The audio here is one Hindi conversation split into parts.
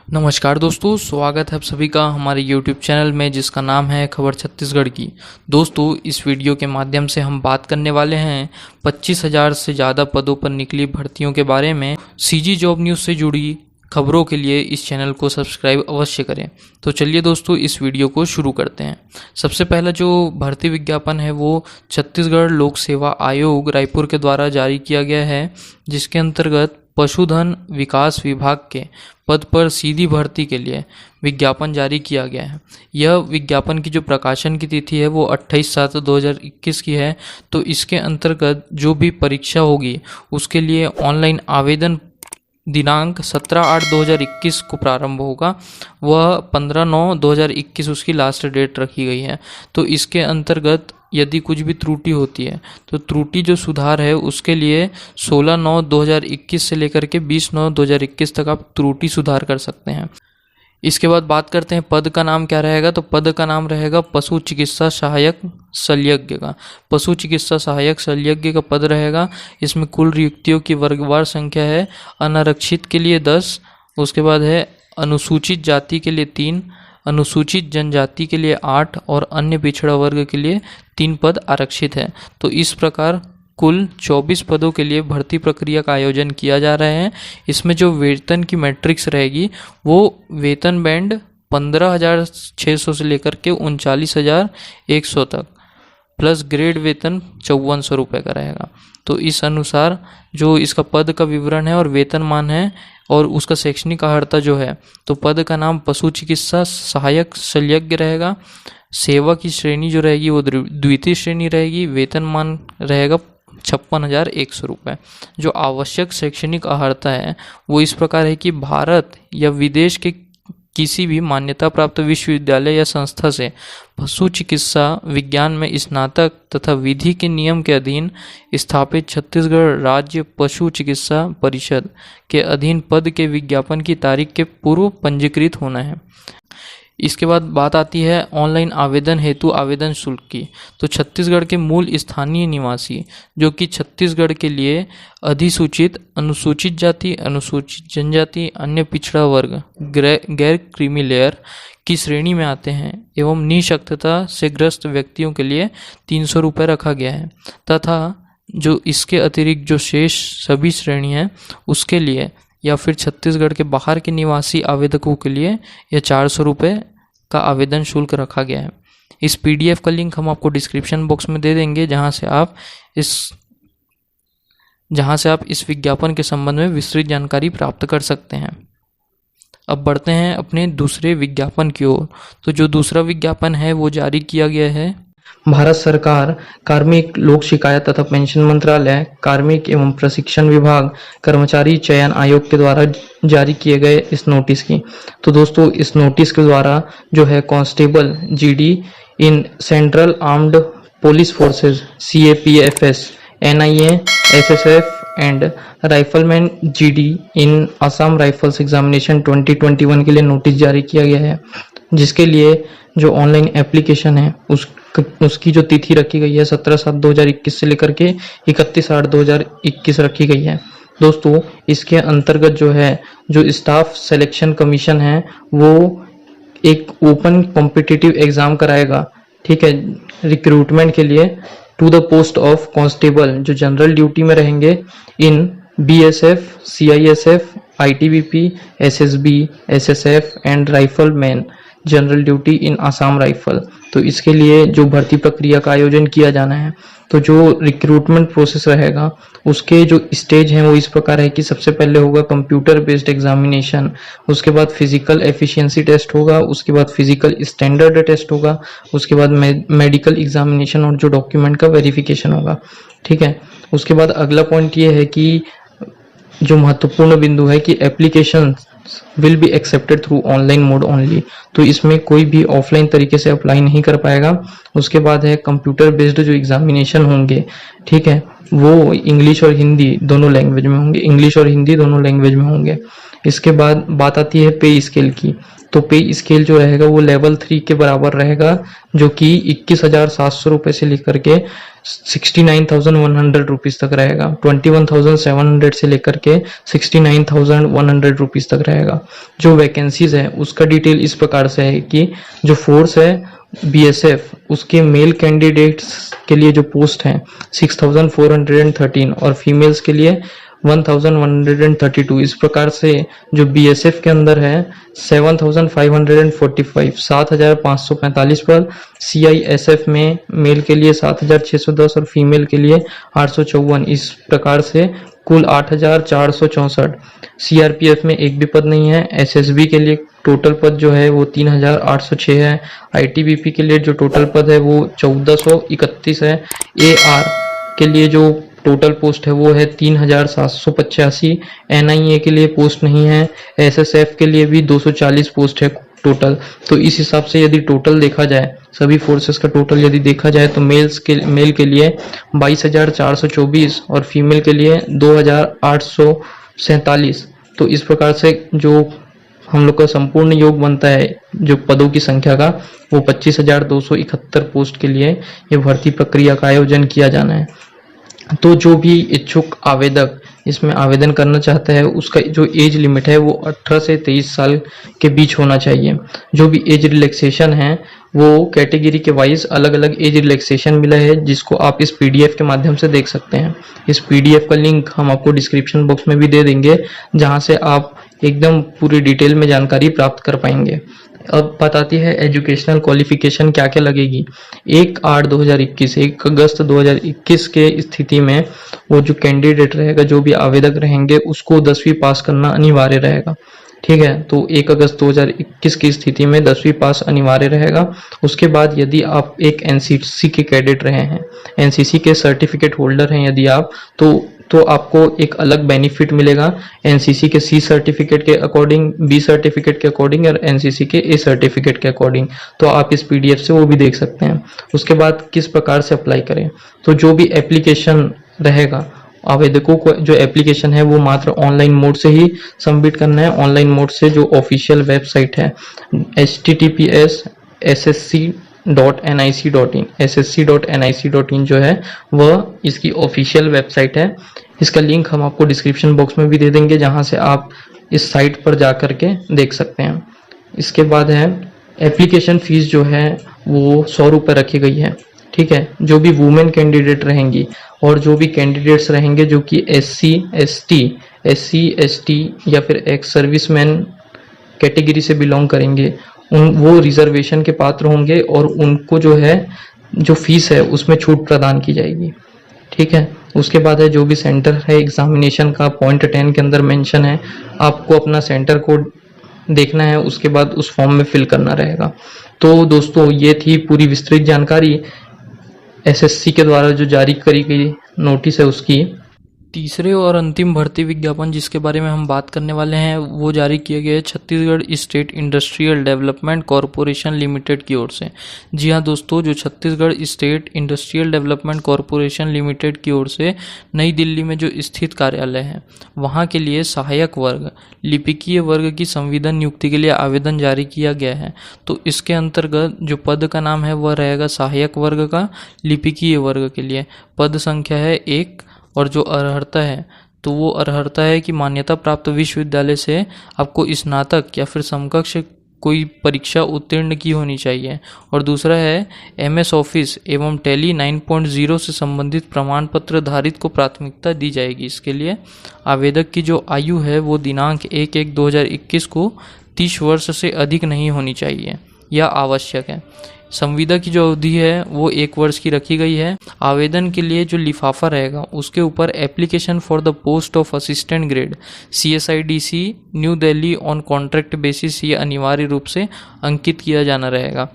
नमस्कार दोस्तों, स्वागत है आप सभी का हमारे YouTube चैनल में जिसका नाम है खबर छत्तीसगढ़ की। दोस्तों, इस वीडियो के माध्यम से हम बात करने वाले हैं 25,000 से ज़्यादा पदों पर निकली भर्तियों के बारे में। सीजी जॉब न्यूज़ से जुड़ी खबरों के लिए इस चैनल को सब्सक्राइब अवश्य करें। तो चलिए दोस्तों, इस वीडियो को शुरू करते हैं। सबसे पहला जो भर्ती विज्ञापन है वो छत्तीसगढ़ लोक सेवा आयोग रायपुर के द्वारा जारी किया गया है, जिसके अंतर्गत पशुधन विकास विभाग के पद पर सीधी भर्ती के लिए विज्ञापन जारी किया गया है। यह विज्ञापन की जो प्रकाशन की तिथि है वो 28/7/2021 की है। तो इसके अंतर्गत जो भी परीक्षा होगी उसके लिए ऑनलाइन आवेदन दिनांक 17/8/2021 को प्रारंभ होगा। वह 15/9/2021 उसकी लास्ट डेट रखी गई है। तो इसके अंतर्गत यदि कुछ भी त्रुटि होती है तो त्रुटि जो सुधार है उसके लिए 16/9/2021 से लेकर के 20/9/2021 तक आप त्रुटि सुधार कर सकते हैं। इसके बाद बात करते हैं पद का नाम क्या रहेगा। तो पद का नाम रहेगा पशु चिकित्सा सहायक शल्यज्ञ का। पशु चिकित्सा सहायक शल्यज्ञ का पद रहेगा। इसमें कुल रिक्तियों की वर्गवार संख्या है। अनारक्षित के लिए 10, उसके बाद है अनुसूचित जाति के लिए 3, अनुसूचित जनजाति के लिए 8 और अन्य पिछड़ा वर्ग के लिए 3 पद आरक्षित है। तो इस प्रकार कुल 24 पदों के लिए भर्ती प्रक्रिया का आयोजन किया जा रहा है। इसमें जो वेतन की मैट्रिक्स रहेगी वो वेतन बैंड 15,600 से लेकर के 39,100 तक प्लस ग्रेड वेतन 5400 रुपये का रहेगा। तो इस अनुसार जो इसका पद का विवरण है और वेतनमान है और उसका शैक्षणिक अर्हता जो है, तो पद का नाम पशु चिकित्सा सहायक शल्यज्ञ रहेगा। सेवा की श्रेणी जो रहेगी वो द्वितीय श्रेणी रहेगी। वेतनमान रहेगा 56,100 रुपये। जो आवश्यक शैक्षणिक अर्हता है वो इस प्रकार है कि भारत या विदेश के किसी भी मान्यता प्राप्त विश्वविद्यालय या संस्था से पशु चिकित्सा विज्ञान में स्नातक तथा विधि के नियम के अधीन स्थापित छत्तीसगढ़ राज्य पशु चिकित्सा परिषद के अधीन पद के विज्ञापन की तारीख के पूर्व पंजीकृत होना है। इसके बाद बात आती है ऑनलाइन आवेदन हेतु आवेदन शुल्क की। तो छत्तीसगढ़ के मूल स्थानीय निवासी जो कि छत्तीसगढ़ के लिए अधिसूचित, अनुसूचित जाति, अनुसूचित जनजाति, अन्य पिछड़ा वर्ग, गैर क्रीमी लेयर की श्रेणी में आते हैं एवं निःशक्तता से ग्रस्त व्यक्तियों के लिए 300 रुपये रखा गया है, तथा जो इसके अतिरिक्त जो शेष सभी श्रेणी हैं उसके लिए या फिर छत्तीसगढ़ के बाहर के निवासी आवेदकों के लिए यह 400 रुपये का आवेदन शुल्क रखा गया है। इस PDF का लिंक हम आपको डिस्क्रिप्शन बॉक्स में दे देंगे, जहां से आप इस विज्ञापन के संबंध में विस्तृत जानकारी प्राप्त कर सकते हैं। अब बढ़ते हैं अपने दूसरे विज्ञापन की ओर। तो जो दूसरा विज्ञापन है वो जारी किया गया है भारत सरकार कार्मिक लोक शिकायत तथा पेंशन मंत्रालय, कार्मिक एवं प्रशिक्षण विभाग, कर्मचारी चयन आयोग के द्वारा जारी किए गए इस नोटिस की। तो दोस्तों, इस नोटिस के द्वारा जो है constable GD in central armed police forces CAPFS, NIA, SSF and rifleman GD in Assam rifles examination 2021 के लिए नोटिस जारी किया गया है, जिसके लिए जो ऑनलाइन एप्लीकेशन है उसकी जो तिथि रखी गई है 17/7/2021 से लेकर के 31/8/2021 रखी गई है। दोस्तों, इसके अंतर्गत जो है जो स्टाफ सिलेक्शन कमीशन है वो एक ओपन कॉम्पिटिटिव एग्जाम कराएगा, ठीक है, रिक्रूटमेंट के लिए to the post of constable जो जनरल ड्यूटी में रहेंगे in BSF, CISF, ITBP, SSB, SSF and rifleman general duty in Assam rifle. तो इसके लिए जो भर्ती प्रक्रिया का आयोजन किया जाना है, तो जो रिक्रूटमेंट प्रोसेस रहेगा उसके जो स्टेज हैं वो इस प्रकार है कि सबसे पहले होगा कंप्यूटर बेस्ड एग्जामिनेशन, उसके बाद फिजिकल एफिशिएंसी टेस्ट होगा, उसके बाद फिजिकल स्टैंडर्ड टेस्ट होगा, उसके बाद मेडिकल एग्जामिनेशन और जो डॉक्यूमेंट का वेरिफिकेशन होगा, ठीक है। उसके बाद अगला पॉइंट ये है कि जो महत्वपूर्ण बिंदु है कि application will be accepted through online mode only. तो इसमें कोई भी ऑफलाइन तरीके से अप्लाई नहीं कर पाएगा। उसके बाद है कंप्यूटर बेस्ड जो एग्जामिनेशन होंगे, ठीक है, वो इंग्लिश और हिंदी दोनों लैंग्वेज में होंगे, इंग्लिश और हिंदी दोनों लैंग्वेज में होंगे। इसके बाद बात आती है पे स्केल की। तो पे स्केल जो रहेगा वो लेवल 3 के बराबर रहेगा, जो कि 21,700 रुपये से लेकर के 69,100 रुपीज़ तक रहेगा। 21,700 से लेकर के 69,100 रुपीज़ तक रहेगा। जो वैकेंसीज है उसका डिटेल इस प्रकार से है कि जो फोर्स है बीएसएफ, उसके मेल कैंडिडेट्स के लिए जो पोस्ट हैं 6,413 और फीमेल्स के लिए 1,132। इस प्रकार से जो बीएसएफ के अंदर है 7,545 7,545 पर, सीआईएसएफ में मेल के लिए 7,610 और फीमेल के लिए 854। इस प्रकार से कुल 8,464। सीआरपीएफ में एक भी पद नहीं है। एसएसबी के लिए टोटल पद जो है वो 3,806 है। आईटीबीपी के लिए जो टोटल पद है वो 1,431 है। एआर के लिए जो टोटल पोस्ट है वो है 3,785। एनआईए के लिए पोस्ट नहीं है। एसएसएफ के लिए भी 240 पोस्ट है टोटल। तो इस हिसाब से यदि टोटल देखा जाए, सभी फोर्सेस का टोटल यदि देखा जाए तो मेल के लिए 22,424 और फीमेल के लिए 2,847। तो इस प्रकार से जो हम लोग का संपूर्ण योग बनता है जो पदों की संख्या का, वो 25,271 पोस्ट के लिए ये भर्ती प्रक्रिया का आयोजन किया जाना है। तो जो भी इच्छुक आवेदक इसमें आवेदन करना चाहता है उसका जो एज लिमिट है वो 18 से 23 साल के बीच होना चाहिए। जो भी एज रिलैक्सेशन है वो कैटेगरी के वाइज अलग अलग एज रिलैक्सेशन मिला है, जिसको आप इस पीडीएफ के माध्यम से देख सकते हैं। इस पीडीएफ का लिंक हम आपको डिस्क्रिप्शन बॉक्स में भी दे देंगे, जहां से आप एकदम पूरी डिटेल में जानकारी प्राप्त कर पाएंगे। अब बताती है एजुकेशनल क्वालिफिकेशन क्या क्या लगेगी। 1/8/2021 1 अगस्त 2021 के स्थिति में वो जो कैंडिडेट रहेगा, जो भी आवेदक रहेंगे, उसको 10वीं पास करना अनिवार्य रहेगा। ठीक है, तो 1 अगस्त 2021 की स्थिति में 10वीं पास अनिवार्य रहेगा। उसके बाद यदि आप एक एनसीसी के कैडेट रहे हैं, एनसीसी के सर्टिफिकेट होल्डर हैं यदि आप, तो आपको एक अलग बेनिफिट मिलेगा एनसीसी के सी सर्टिफिकेट के अकॉर्डिंग, बी सर्टिफिकेट के अकॉर्डिंग और एनसीसी के ए सर्टिफिकेट के अकॉर्डिंग। तो आप इस पीडीएफ से वो भी देख सकते हैं। उसके बाद किस प्रकार से अप्लाई करें, तो जो भी एप्लीकेशन रहेगा, आवेदकों को जो एप्लीकेशन है वो मात्र ऑनलाइन मोड से ही सबमिट करना है। ऑनलाइन मोड से जो ऑफिशियल वेबसाइट है https://ssc.nic.in जो है वह इसकी ऑफिशियल वेबसाइट है। इसका लिंक हम आपको डिस्क्रिप्शन बॉक्स में भी दे देंगे, जहां से आप इस साइट पर जा करके देख सकते हैं। इसके बाद है एप्लीकेशन फीस जो है वो 100 रुपये रखी गई है। ठीक है, जो भी वुमेन कैंडिडेट रहेंगी और जो भी कैंडिडेट्स रहेंगे जो कि SC ST या फिर एक्स सर्विसमैन कैटेगरी से बिलोंग करेंगे, वो रिजर्वेशन के पात्र होंगे और उनको जो है जो फीस है उसमें छूट प्रदान की जाएगी। ठीक है, उसके बाद है जो भी सेंटर है एग्जामिनेशन का पॉइंट 10 के अंदर मेंशन है, आपको अपना सेंटर कोड देखना है, उसके बाद उस फॉर्म में फिल करना रहेगा। तो दोस्तों ये थी पूरी विस्तृत जानकारी एसएससी के द्वारा जो जारी करी गई नोटिस है उसकी। तीसरे और अंतिम भर्ती विज्ञापन जिसके बारे में हम बात करने वाले हैं वो जारी किए गए Chhattisgarh state industrial development corporation limited की ओर से। जी हाँ दोस्तों, जो Chhattisgarh state industrial development corporation limited की ओर से नई दिल्ली में जो स्थित कार्यालय है वहाँ के लिए सहायक वर्ग लिपिकीय वर्ग की संविदा नियुक्ति के लिए आवेदन जारी किया गया है। तो इसके अंतर्गत जो पद का नाम है वह रहेगा सहायक वर्ग का लिपिकीय वर्ग के लिए। पद संख्या है 1 और जो अर्हता है तो वो अर्हता है कि मान्यता प्राप्त विश्वविद्यालय से आपको स्नातक या फिर समकक्ष कोई परीक्षा उत्तीर्ण की होनी चाहिए। और दूसरा है MS ऑफिस एवं टैली 9.0 से संबंधित प्रमाण पत्र धारित को प्राथमिकता दी जाएगी। इसके लिए आवेदक की जो आयु है वो दिनांक 1/1/2021 को 30 वर्ष से अधिक नहीं होनी चाहिए, यह आवश्यक है। संविदा की जो अवधि है वो 1 वर्ष की रखी गई है। आवेदन के लिए जो लिफाफा रहेगा उसके ऊपर application for the post of assistant grade CSIDC new Delhi on contract basis ये अनिवार्य रूप से अंकित किया जाना रहेगा।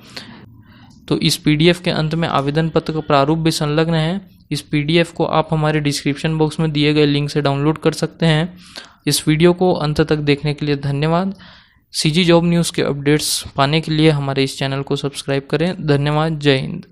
तो इस PDF के अंत में आवेदन पत्र का प्रारूप भी संलग्न है। इस PDF को आप हमारे डिस्क्रिप्शन बॉक्स में दिए गए लिंक से डाउनलोड कर सकते हैं। इस वीडियो को अंत तक देखने के लिए धन्यवाद। CG जॉब न्यूज़ के अपडेट्स पाने के लिए हमारे इस चैनल को सब्सक्राइब करें। धन्यवाद। जय हिंद।